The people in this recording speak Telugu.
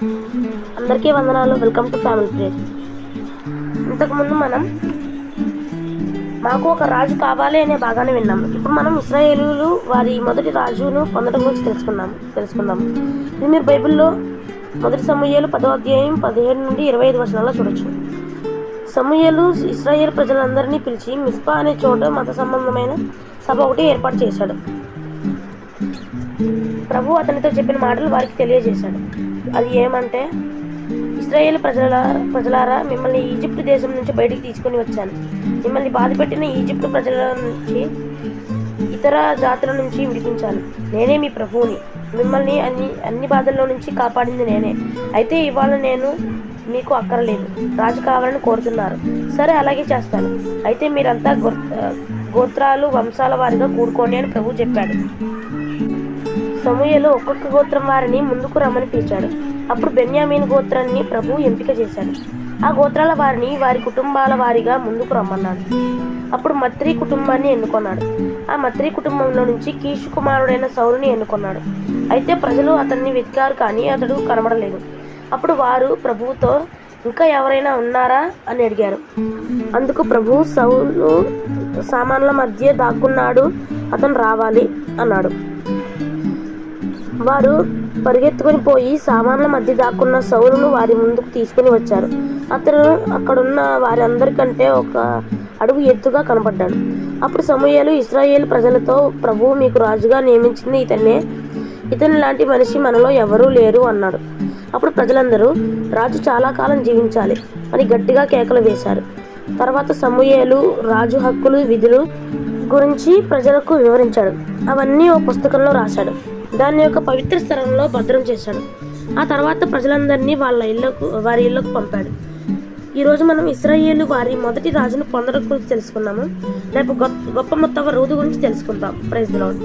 అందరికీ వందనాలు. Welcome to family prayer. ఇంతకుముందు మనం మాకు ఒక రాజు కావాలి అనే భాగాన్ని విన్నాము. ఇప్పుడు మనం ఇశ్రాయేలీయులు వారి మొదటి రాజును పొందడం గురించి తెలుసుకుందాము. ఇది మీరు బైబిల్లో మొదటి సమూయేలు 10వ అధ్యాయం 17 నుండి 25 వచనాల్లో చూడొచ్చు. సమూయేలు ఇశ్రాయేల్ ప్రజలందరినీ పిలిచి మిస్పా అనే చోట మత సంబంధమైన సభ ఒకటి ఏర్పాటు చేశాడు. ప్రభు అతనితో చెప్పిన మాటలు వారికి తెలియజేశాడు. అది ఏమంటే, ఇశ్రాయేల్ ప్రజలారా, మిమ్మల్ని ఈజిప్టు దేశం నుంచి బయటికి తీసుకుని వచ్చాను. మిమ్మల్ని బాధపెట్టిన ఈజిప్టు ప్రజల నుంచి, ఇతర జాతుల నుంచి విడిపించాను. నేనే మీ ప్రభువుని. మిమ్మల్ని అన్ని బాధల్లో నుంచి కాపాడింది నేనే. అయితే ఇవాళ నేను మీకు అక్కరలేదు, రాజు కావాలని కోరుతున్నారు. సరే, అలాగే చేస్తాను. అయితే మీరంతా గోత్రాలు వంశాల వారిగా కూడుకోండి అని ప్రభు చెప్పాడు. సమూయేలు ఒక్కొక్క గోత్రం వారిని ముందుకు రమ్మని పిలిచాడు. అప్పుడు బెన్యామీను గోత్రాన్ని ప్రభు ఎంపిక చేశాడు. ఆ గోత్రాల వారిని వారి కుటుంబాల వారిగా ముందుకు రమ్మన్నాడు. అప్పుడు మత్రి కుటుంబాన్ని ఎన్నుకున్నాడు. ఆ మత్రి కుటుంబంలో నుంచి కీషు కుమారుడైన సౌలుని ఎన్నుకున్నాడు. అయితే ప్రజలు అతన్ని వెతికారు, కానీ అతడు కనబడలేదు. అప్పుడు వారు ప్రభువుతో, ఇంకా ఎవరైనా ఉన్నారా అని అడిగారు. అందుకు ప్రభు, సౌలు సామాన్ల మధ్య దాక్కున్నాడు, అతను రావాలి అన్నాడు. వారు పరిగెత్తుకుని పోయి సామాన్ల మధ్య దాక్కున్న సౌలును వారి ముందుకు తీసుకుని వచ్చారు. అతను అక్కడున్న వారందరికంటే ఒక అడుగు ఎత్తుగా కనపడ్డాడు. అప్పుడు సమూయేలు ఇశ్రాయేలు ప్రజలతో, ప్రభువు మీకు రాజుగా నియమించింది ఇతన్నే. ఇతని లాంటి మనిషి మనలో ఎవరూ లేరు అన్నాడు. అప్పుడు ప్రజలందరూ, రాజు చాలా కాలం జీవించాలి అని గట్టిగా కేకలు వేశారు. తర్వాత సమూయేలు రాజు హక్కులు, విధులు గురించి ప్రజలకు వివరించాడు. అవన్నీ ఓ పుస్తకంలో రాశాడు. దాన్ని ఒక పవిత్ర స్థలంలో భద్రం చేశాడు. ఆ తర్వాత ప్రజలందరినీ వారి ఇళ్లకు పంపాడు. ఈరోజు మనం ఇశ్రాయేలు వారి మొదటి రాజును పొందడం గురించి తెలుసుకున్నాము. రేపు గొప్ప మొత్తం రూతు గురించి తెలుసుకుందాం. Praise the lord.